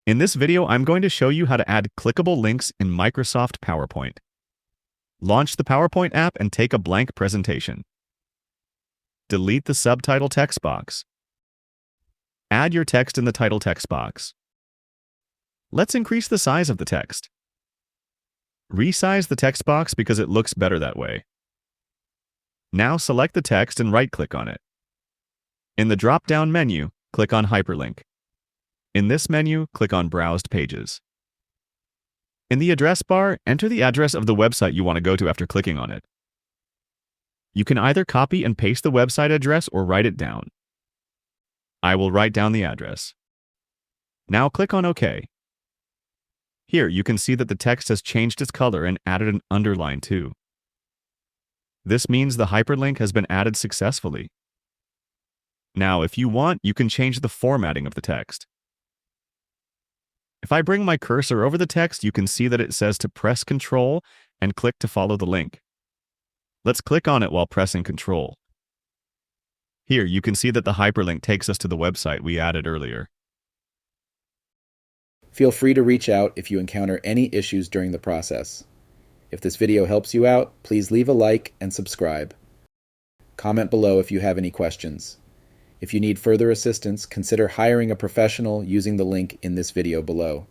In this video, I'm going to show you how to add clickable links in Microsoft PowerPoint. Launch the PowerPoint app and take a blank presentation. Delete the subtitle text box. Add your text in the title text box. Let's increase the size of the text. Resize the text box because it looks better that way. Now select the text and right-click on it. In the drop-down menu, click on Hyperlink. In this menu, click on Browsed Pages. In the address bar, enter the address of the website you want to go to after clicking on it. You can either copy and paste the website address or write it down. I will write down the address. Now click on OK. Here, you can see that the text has changed its color and added an underline too. This means the hyperlink has been added successfully. Now, if you want, you can change the formatting of the text. If I bring my cursor over the text, you can see that it says to press Ctrl and click to follow the link. Let's click on it while pressing Ctrl. Here, you can see that the hyperlink takes us to the website we added earlier. Feel free to reach out if you encounter any issues during the process. If this video helps you out, please leave a like and subscribe. Comment below if you have any questions. If you need further assistance, consider hiring a professional using the link in this video below.